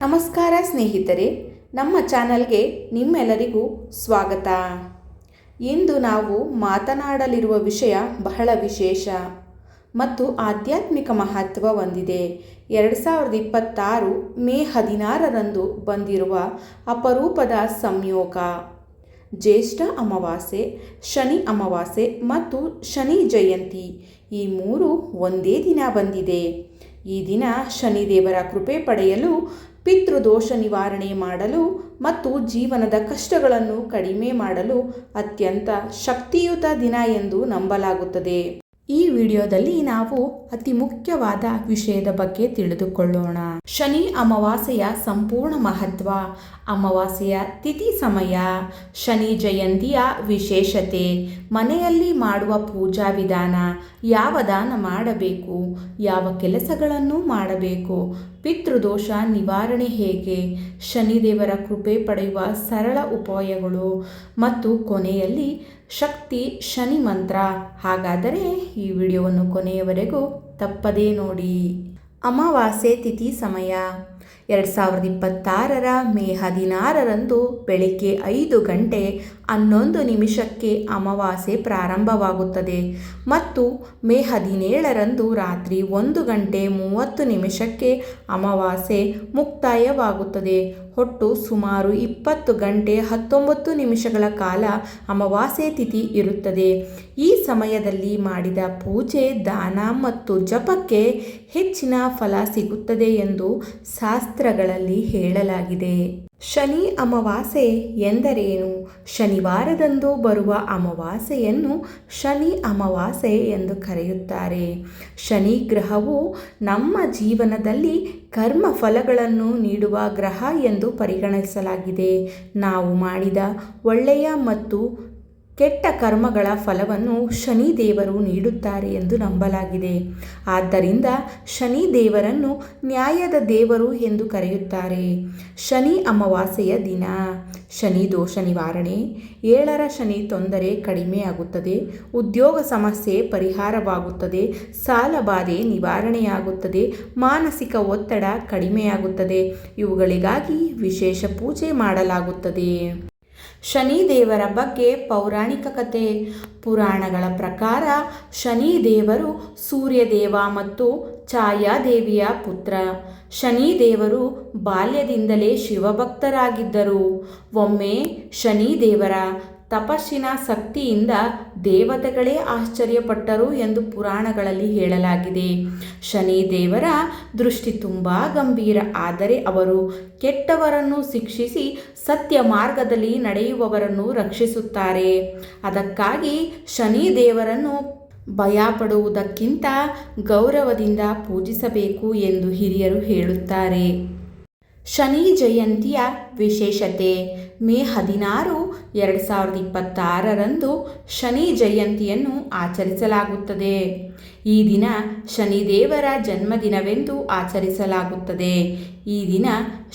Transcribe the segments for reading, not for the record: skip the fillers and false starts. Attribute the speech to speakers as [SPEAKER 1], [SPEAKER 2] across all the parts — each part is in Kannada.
[SPEAKER 1] ನಮಸ್ಕಾರ ಸ್ನೇಹಿತರೆ, ನಮ್ಮ ಚಾನಲ್ಗೆ ನಿಮ್ಮೆಲ್ಲರಿಗೂ ಸ್ವಾಗತ. ಇಂದು ನಾವು ಮಾತನಾಡಲಿರುವ ವಿಷಯ ಬಹಳ ವಿಶೇಷ ಮತ್ತು ಆಧ್ಯಾತ್ಮಿಕ ಮಹತ್ವ ಹೊಂದಿದೆ. 2026 ಮೇ 16ರಂದು ಬಂದಿರುವ ಅಪರೂಪದ ಸಂಯೋಗ. ಜ್ಯೇಷ್ಠ ಅಮಾವಾಸ್ಯೆ, ಶನಿ ಅಮಾವಾಸ್ಯೆ ಮತ್ತು ಶನಿ ಜಯಂತಿ ಈ ಮೂರು ಒಂದೇ ದಿನ ಬಂದಿದೆ. ಈ ದಿನ ಶನಿದೇವರ ಕೃಪೆ ಪಡೆಯಲು, ಪಿತೃದೋಷ ನಿವಾರಣೆ ಮಾಡಲು ಮತ್ತು ಜೀವನದ ಕಷ್ಟಗಳನ್ನು ಕಡಿಮೆ ಮಾಡಲು ಅತ್ಯಂತ ಶಕ್ತಿಯುತ ದಿನ ಎಂದು ನಂಬಲಾಗುತ್ತದೆ. ಈ ವಿಡಿಯೋದಲ್ಲಿ ನಾವು ಅತಿ ಮುಖ್ಯವಾದ ವಿಷಯದ ಬಗ್ಗೆ ತಿಳಿದುಕೊಳ್ಳೋಣ. ಶನಿ ಅಮಾವಾಸ್ಯೆಯ ಸಂಪೂರ್ಣ ಮಹತ್ವ, ಅಮಾವಾಸ್ಯೆಯ ತಿಥಿ ಸಮಯ, ಶನಿ ಜಯಂತಿಯ ವಿಶೇಷತೆ, ಮನೆಯಲ್ಲಿ ಮಾಡುವ ಪೂಜಾ ವಿಧಾನ, ಯಾವ ದಾನ ಮಾಡಬೇಕು, ಯಾವ ಕೆಲಸಗಳನ್ನು ಮಾಡಬೇಕು, ಪಿತೃದೋಷ ನಿವಾರಣೆ ಹೇಗೆ, ಶನಿದೇವರ ಕೃಪೆ ಪಡೆಯುವ ಸರಳ ಉಪಾಯಗಳು ಮತ್ತು ಕೊನೆಯಲ್ಲಿ ಶಕ್ತಿ ಶನಿ ಮಂತ್ರ. ಹಾಗಾದರೆ ಈ ವಿಡಿಯೋವನ್ನು ಕೊನೆಯವರೆಗೂ ತಪ್ಪದೇ ನೋಡಿ. ಅಮಾವಾಸ್ಯೆ ತಿಥಿ ಸಮಯ 2026 ಮೇ 16ರಂದು ಬೆಳಿಗ್ಗೆ 5 ಗಂಟೆ 11 ನಿಮಿಷಕ್ಕೆ ಅಮಾವಾಸ್ಯೆ ಪ್ರಾರಂಭವಾಗುತ್ತದೆ ಮತ್ತು ಮೇ 17ರಂದು ರಾತ್ರಿ 1 ಗಂಟೆ 30 ನಿಮಿಷಕ್ಕೆ ಅಮಾವಾಸ್ಯೆ ಮುಕ್ತಾಯವಾಗುತ್ತದೆ. ಒಟ್ಟು ಸುಮಾರು 20 ಗಂಟೆ 19 ನಿಮಿಷಗಳ ಕಾಲ ಅಮಾವಾಸ್ಯೆ ತಿಥಿ ಇರುತ್ತದೆ. ಈ ಸಮಯದಲ್ಲಿ ಮಾಡಿದ ಪೂಜೆ, ದಾನ ಮತ್ತು ಜಪಕ್ಕೆ ಹೆಚ್ಚಿನ ಫಲ ಸಿಗುತ್ತದೆ ಎಂದು ಶಾಸ್ತ್ರಗಳಲ್ಲಿ ಹೇಳಲಾಗಿದೆ. ಶನಿ ಅಮಾವಾಸ್ಯೆ ಎಂದರೇನು? ಶನಿವಾರದಂದು ಬರುವ ಅಮಾವಾಸ್ಯೆಯನ್ನು ಶನಿ ಅಮಾವಾಸ್ಯೆ ಎಂದು ಕರೆಯುತ್ತಾರೆ. ಶನಿ ಗ್ರಹವು ನಮ್ಮ ಜೀವನದಲ್ಲಿ ಕರ್ಮ ಫಲಗಳನ್ನು ನೀಡುವ ಗ್ರಹ ಎಂದು ಪರಿಗಣಿಸಲಾಗಿದೆ. ನಾವು ಮಾಡಿದ ಒಳ್ಳೆಯ ಮತ್ತು ಕೆಟ್ಟ ಕರ್ಮಗಳ ಫಲವನ್ನು ಶನಿದೇವರು ನೀಡುತ್ತಾರೆ ಎಂದು ನಂಬಲಾಗಿದೆ. ಆದ್ದರಿಂದ ಶನಿದೇವರನ್ನು ನ್ಯಾಯದ ದೇವರು ಎಂದು ಕರೆಯುತ್ತಾರೆ. ಶನಿ ಅಮಾವಾಸ್ಯೆಯ ದಿನ ಶನಿ ದೋಷ ನಿವಾರಣೆ, 7ರ ಶನಿ ತೊಂದರೆ ಕಡಿಮೆಯಾಗುತ್ತದೆ, ಉದ್ಯೋಗ ಸಮಸ್ಯೆ ಪರಿಹಾರವಾಗುತ್ತದೆ, ಸಾಲಬಾಧೆ ನಿವಾರಣೆಯಾಗುತ್ತದೆ, ಮಾನಸಿಕ ಒತ್ತಡ ಕಡಿಮೆಯಾಗುತ್ತದೆ. ಇವುಗಳಿಗಾಗಿ ವಿಶೇಷ ಪೂಜೆ ಮಾಡಲಾಗುತ್ತದೆ. ಶನಿದೇವರ ಬಗ್ಗೆ ಪೌರಾಣಿಕ ಕಥೆ. ಪುರಾಣಗಳ ಪ್ರಕಾರ ಶನಿದೇವರು ಸೂರ್ಯದೇವ ಮತ್ತು ಛಾಯಾದೇವಿಯ ಪುತ್ರ. ಶನಿದೇವರು ಬಾಲ್ಯದಿಂದಲೇ ಶಿವಭಕ್ತರಾಗಿದ್ದರು. ಒಮ್ಮೆ ಶನಿದೇವರ ತಪಸ್ಸಿನ ಶಕ್ತಿಯಿಂದ ದೇವತೆಗಳೇ ಆಶ್ಚರ್ಯಪಟ್ಟರು ಎಂದು ಪುರಾಣಗಳಲ್ಲಿ ಹೇಳಲಾಗಿದೆ. ಶನಿದೇವರ ದೃಷ್ಟಿ ತುಂಬ ಗಂಭೀರ, ಆದರೆ ಅವರು ಕೆಟ್ಟವರನ್ನು ಶಿಕ್ಷಿಸಿ ಸತ್ಯ ಮಾರ್ಗದಲ್ಲಿ ನಡೆಯುವವರನ್ನು ರಕ್ಷಿಸುತ್ತಾರೆ. ಅದಕ್ಕಾಗಿ ಶನಿದೇವರನ್ನು ಭಯಪಡುವುದಕ್ಕಿಂತ ಗೌರವದಿಂದ ಪೂಜಿಸಬೇಕು ಎಂದು ಹಿರಿಯರು ಹೇಳುತ್ತಾರೆ. ಶನಿ ಜಯಂತಿಯ ವಿಶೇಷತೆ. ಮೇ 16, 2026ರಂದು ಶನಿ ಜಯಂತಿಯನ್ನು ಆಚರಿಸಲಾಗುತ್ತದೆ. ಈ ದಿನ ಶನಿದೇವರ ಜನ್ಮದಿನವೆಂದು ಆಚರಿಸಲಾಗುತ್ತದೆ. ಈ ದಿನ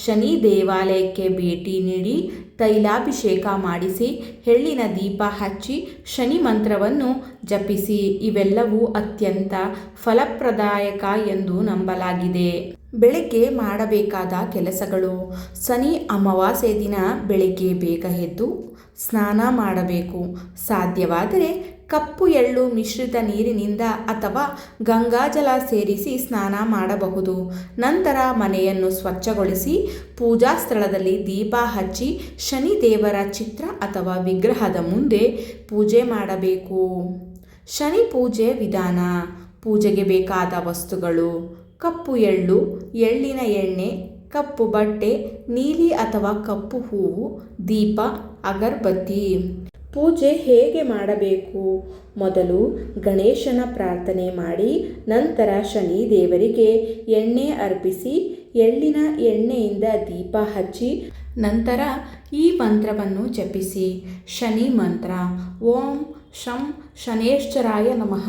[SPEAKER 1] ಶನಿ ದೇವಾಲಯಕ್ಕೆ ಭೇಟಿ ನೀಡಿ ತೈಲಾಭಿಷೇಕ ಮಾಡಿಸಿ, ಎಳ್ಳಿನ ದೀಪ ಹಚ್ಚಿ, ಶನಿ ಮಂತ್ರವನ್ನು ಜಪಿಸಿ. ಇವೆಲ್ಲವೂ ಅತ್ಯಂತ ಫಲಪ್ರದಾಯಕ ಎಂದು ನಂಬಲಾಗಿದೆ. ಬೆಳಗ್ಗೆ ಮಾಡಬೇಕಾದ ಕೆಲಸಗಳು. ಶನಿ ಅಮಾವಾಸ್ಯೆ ದಿನ ಬೆಳಗ್ಗೆ ಬೇಗ ಎದ್ದು ಸ್ನಾನ ಮಾಡಬೇಕು. ಸಾಧ್ಯವಾದರೆ ಕಪ್ಪು ಎಳ್ಳು ಮಿಶ್ರಿತ ನೀರಿನಿಂದ ಅಥವಾ ಗಂಗಾಜಲ ಸೇರಿಸಿ ಸ್ನಾನ ಮಾಡಬಹುದು. ನಂತರ ಮನೆಯನ್ನು ಸ್ವಚ್ಛಗೊಳಿಸಿ ಪೂಜಾ ಸ್ಥಳದಲ್ಲಿ ದೀಪ ಹಚ್ಚಿ ಶನಿದೇವರ ಚಿತ್ರ ಅಥವಾ ವಿಗ್ರಹದ ಮುಂದೆ ಪೂಜೆ ಮಾಡಬೇಕು. ಶನಿ ಪೂಜೆ ವಿಧಾನ. ಪೂಜೆಗೆ ಬೇಕಾದ ವಸ್ತುಗಳು: ಕಪ್ಪು ಎಳ್ಳು, ಎಳ್ಳಿನ ಎಣ್ಣೆ, ಕಪ್ಪು ಬಟ್ಟೆ, ನೀಲಿ ಅಥವಾ ಕಪ್ಪು ಹೂವು, ದೀಪ, ಅಗರಬತ್ತಿ. ಪೂಜೆ ಹೇಗೆ ಮಾಡಬೇಕು? ಮೊದಲು ಗಣೇಶನ ಪ್ರಾರ್ಥನೆ ಮಾಡಿ, ನಂತರ ಶನಿ ದೇವರಿಗೆ ಎಣ್ಣೆ ಅರ್ಪಿಸಿ, ಎಳ್ಳಿನ ಎಣ್ಣೆಯಿಂದ ದೀಪ ಹಚ್ಚಿ, ನಂತರ ಈ ಮಂತ್ರವನ್ನು ಜಪಿಸಿ. ಶನಿ ಮಂತ್ರ: ಓಂ ಶಂ ಶನೇಶ್ವರಾಯ ನಮಃ.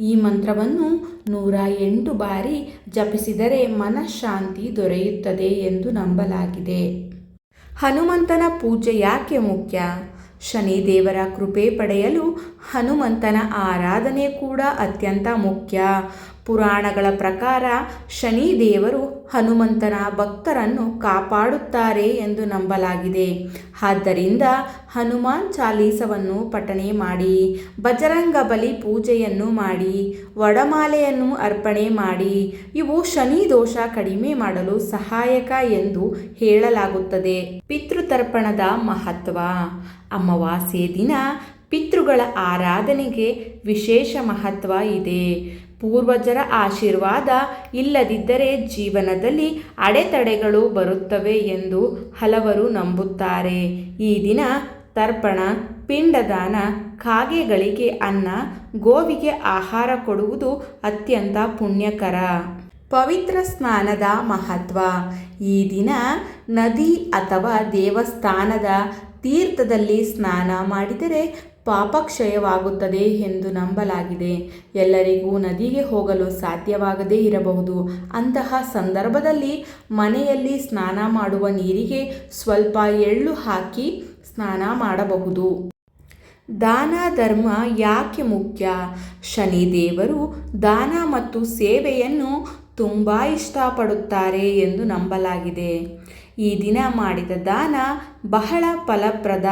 [SPEAKER 1] ಈ ಮಂತ್ರವನ್ನು 108 ಬಾರಿ ಜಪಿಸಿದರೆ ಮನಃಶಾಂತಿ ದೊರೆಯುತ್ತದೆ ಎಂದು ನಂಬಲಾಗಿದೆ. ಹನುಮಂತನ ಪೂಜೆ ಯಾಕೆ ಮುಖ್ಯ? ಶನಿದೇವರ ಕೃಪೆ ಪಡೆಯಲು ಹನುಮಂತನ ಆರಾಧನೆ ಕೂಡ ಅತ್ಯಂತ ಮುಖ್ಯ. ಪುರಾಣಗಳ ಪ್ರಕಾರ ಶನಿ ದೇವರು ಹನುಮಂತನ ಭಕ್ತರನ್ನು ಕಾಪಾಡುತ್ತಾರೆ ಎಂದು ನಂಬಲಾಗಿದೆ. ಆದ್ದರಿಂದ ಹನುಮಾನ್ ಚಾಲೀಸವನ್ನು ಪಠಣೆ ಮಾಡಿ, ಬಜರಂಗ ಬಲಿ ಪೂಜೆಯನ್ನು ಮಾಡಿ, ವಡಮಾಲೆಯನ್ನು ಅರ್ಪಣೆ ಮಾಡಿ. ಇವು ಶನಿ ದೋಷ ಕಡಿಮೆ ಮಾಡಲು ಸಹಾಯಕ ಎಂದು ಹೇಳಲಾಗುತ್ತದೆ. ಪಿತೃತರ್ಪಣದ ಮಹತ್ವ. ಅಮಾವಾಸ್ಯೆ ದಿನ ಪಿತೃಗಳ ಆರಾಧನೆಗೆ ವಿಶೇಷ ಮಹತ್ವ ಇದೆ. ಪೂರ್ವಜರ ಆಶೀರ್ವಾದ ಇಲ್ಲದಿದ್ದರೆ ಜೀವನದಲ್ಲಿ ಅಡೆತಡೆಗಳು ಬರುತ್ತವೆ ಎಂದು ಹಲವರು ನಂಬುತ್ತಾರೆ. ಈ ದಿನ ತರ್ಪಣ, ಪಿಂಡದಾನ, ಕಾಗೆಗಳಿಗೆ ಅನ್ನ, ಗೋವಿಗೆ ಆಹಾರ ಕೊಡುವುದು ಅತ್ಯಂತ ಪುಣ್ಯಕರ. ಪವಿತ್ರ ಸ್ನಾನದ ಮಹತ್ವ. ಈ ದಿನ ನದಿ ಅಥವಾ ದೇವಸ್ಥಾನದ ತೀರ್ಥದಲ್ಲಿ ಸ್ನಾನ ಮಾಡಿದರೆ ಪಾಪಕ್ಷಯವಾಗುತ್ತದೆ ಎಂದು ನಂಬಲಾಗಿದೆ. ಎಲ್ಲರಿಗೂ ನದಿಗೆ ಹೋಗಲು ಸಾಧ್ಯವಾಗದೇ ಇರಬಹುದು. ಅಂತಹ ಸಂದರ್ಭದಲ್ಲಿ ಮನೆಯಲ್ಲಿ ಸ್ನಾನ ಮಾಡುವ ನೀರಿಗೆ ಸ್ವಲ್ಪ ಎಳ್ಳು ಹಾಕಿ ಸ್ನಾನ ಮಾಡಬಹುದು. ದಾನ ಧರ್ಮ ಯಾಕೆ ಮುಖ್ಯ? ಶನಿದೇವರು ದಾನ ಮತ್ತು ಸೇವೆಯನ್ನು ತುಂಬ ಇಷ್ಟಪಡುತ್ತಾರೆ ಎಂದು ನಂಬಲಾಗಿದೆ. ಈ ದಿನ ಮಾಡಿದ ದಾನ ಬಹಳ ಫಲಪ್ರದ.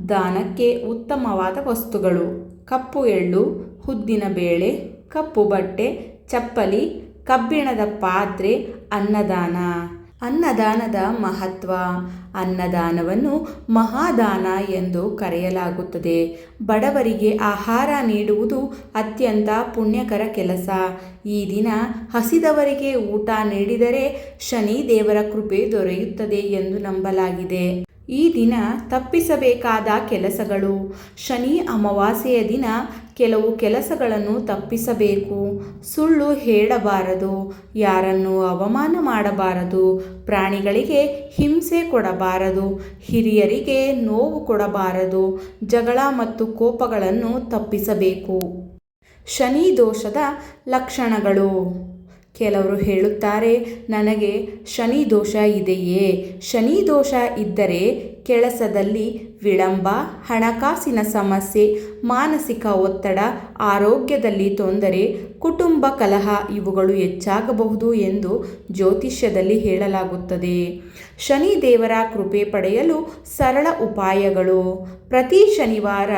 [SPEAKER 1] ದಾನಕ್ಕೆ ಉತ್ತಮವಾದ ವಸ್ತುಗಳು: ಕಪ್ಪು ಎಳ್ಳು, ಉದ್ದಿನ ಬೇಳೆ, ಕಪ್ಪು ಬಟ್ಟೆ, ಚಪ್ಪಲಿ, ಕಬ್ಬಿಣದ ಪಾತ್ರೆ. ಅನ್ನದಾನ. ಅನ್ನದಾನದ ಮಹತ್ವ. ಅನ್ನದಾನವನ್ನು ಮಹಾದಾನ ಎಂದು ಕರೆಯಲಾಗುತ್ತದೆ. ಬಡವರಿಗೆ ಆಹಾರ ನೀಡುವುದು ಅತ್ಯಂತ ಪುಣ್ಯಕರ ಕೆಲಸ. ಈ ದಿನ ಹಸಿದವರಿಗೆ ಊಟ ನೀಡಿದರೆ ಶನಿ ದೇವರ ಕೃಪೆ ದೊರೆಯುತ್ತದೆ ಎಂದು ನಂಬಲಾಗಿದೆ. ಈ ದಿನ ತಪ್ಪಿಸಬೇಕಾದ ಕೆಲಸಗಳು. ಶನಿ ಅಮಾವಾಸ್ಯೆಯ ದಿನ ಕೆಲವು ಕೆಲಸಗಳನ್ನು ತಪ್ಪಿಸಬೇಕು. ಸುಳ್ಳು ಹೇಳಬಾರದು, ಯಾರನ್ನು ಅವಮಾನ ಮಾಡಬಾರದು, ಪ್ರಾಣಿಗಳಿಗೆ ಹಿಂಸೆ ಕೊಡಬಾರದು, ಹಿರಿಯರಿಗೆ ನೋವು ಕೊಡಬಾರದು, ಜಗಳ ಮತ್ತು ಕೋಪಗಳನ್ನು ತಪ್ಪಿಸಬೇಕು. ಶನಿ ದೋಷದ ಲಕ್ಷಣಗಳು. ಕೆಲವರು ಹೇಳುತ್ತಾರೆ, ನನಗೆ ಶನಿ ದೋಷ ಇದೆಯೇ? ಶನಿ ದೋಷ ಇದ್ದರೆ ಕೆಲಸದಲ್ಲಿ ವಿಳಂಬ, ಹಣಕಾಸಿನ ಸಮಸ್ಯೆ, ಮಾನಸಿಕ ಒತ್ತಡ, ಆರೋಗ್ಯದಲ್ಲಿ ತೊಂದರೆ, ಕುಟುಂಬ ಕಲಹ ಇವುಗಳು ಹೆಚ್ಚಾಗಬಹುದು ಎಂದು ಜ್ಯೋತಿಷ್ಯದಲ್ಲಿ ಹೇಳಲಾಗುತ್ತದೆ. ಶನಿ ದೇವರ ಕೃಪೆ ಪಡೆಯಲು ಸರಳ ಉಪಾಯಗಳು: ಪ್ರತಿ ಶನಿವಾರ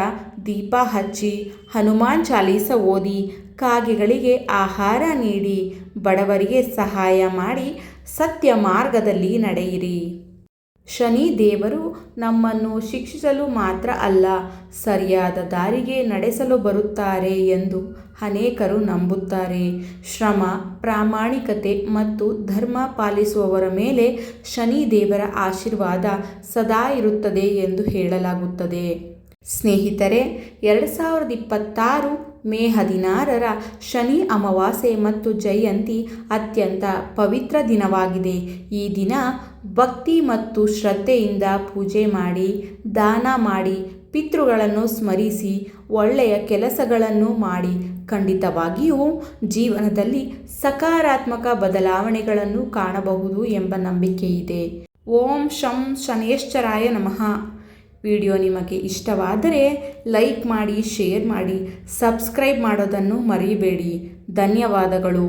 [SPEAKER 1] ದೀಪ ಹಚ್ಚಿ, ಹನುಮಾನ್ ಚಾಲೀಸ ಓದಿ, ಕಾಗೆಗಳಿಗೆ ಆಹಾರ ನೀಡಿ, ಬಡವರಿಗೆ ಸಹಾಯ ಮಾಡಿ, ಸತ್ಯ ಮಾರ್ಗದಲ್ಲಿ ನಡೆಯಿರಿ. ಶನಿ ದೇವರು ನಮ್ಮನ್ನು ಶಿಕ್ಷಿಸಲು ಮಾತ್ರ ಅಲ್ಲ, ಸರಿಯಾದ ದಾರಿಗೆ ನಡೆಸಲು ಬರುತ್ತಾರೆ ಎಂದು ಅನೇಕರು ನಂಬುತ್ತಾರೆ. ಶ್ರಮ, ಪ್ರಾಮಾಣಿಕತೆ ಮತ್ತು ಧರ್ಮ ಪಾಲಿಸುವವರ ಮೇಲೆ ಶನಿ ದೇವರ ಆಶೀರ್ವಾದ ಸದಾ ಇರುತ್ತದೆ ಎಂದು ಹೇಳಲಾಗುತ್ತದೆ. ಸ್ನೇಹಿತರೆ, 2026 ಮೇ 16ರ ಶನಿ ಅಮಾವಾಸ್ಯೆ ಮತ್ತು ಜಯಂತಿ ಅತ್ಯಂತ ಪವಿತ್ರ ದಿನವಾಗಿದೆ. ಈ ದಿನ ಭಕ್ತಿ ಮತ್ತು ಶ್ರದ್ಧೆಯಿಂದ ಪೂಜೆ ಮಾಡಿ, ದಾನ ಮಾಡಿ, ಪಿತೃಗಳನ್ನು ಸ್ಮರಿಸಿ, ಒಳ್ಳೆಯ ಕೆಲಸಗಳನ್ನು ಮಾಡಿ ಖಂಡಿತವಾಗಿಯೂ ಜೀವನದಲ್ಲಿ ಸಕಾರಾತ್ಮಕ ಬದಲಾವಣೆಗಳನ್ನು ಕಾಣಬಹುದು ಎಂಬ ನಂಬಿಕೆ ಇದೆ. ಓಂ ಶಂ ಶನೇಶ್ವರಾಯ ನಮಃ. ವಿಡಿಯೋ ನಿಮಗೆ ಇಷ್ಟವಾದರೆ ಲೈಕ್ ಮಾಡಿ, ಶೇರ್ ಮಾಡಿ, ಸಬ್ಸ್ಕ್ರೈಬ್ ಮಾಡೋದನ್ನು ಮರೆಯಬೇಡಿ. ಧನ್ಯವಾದಗಳು.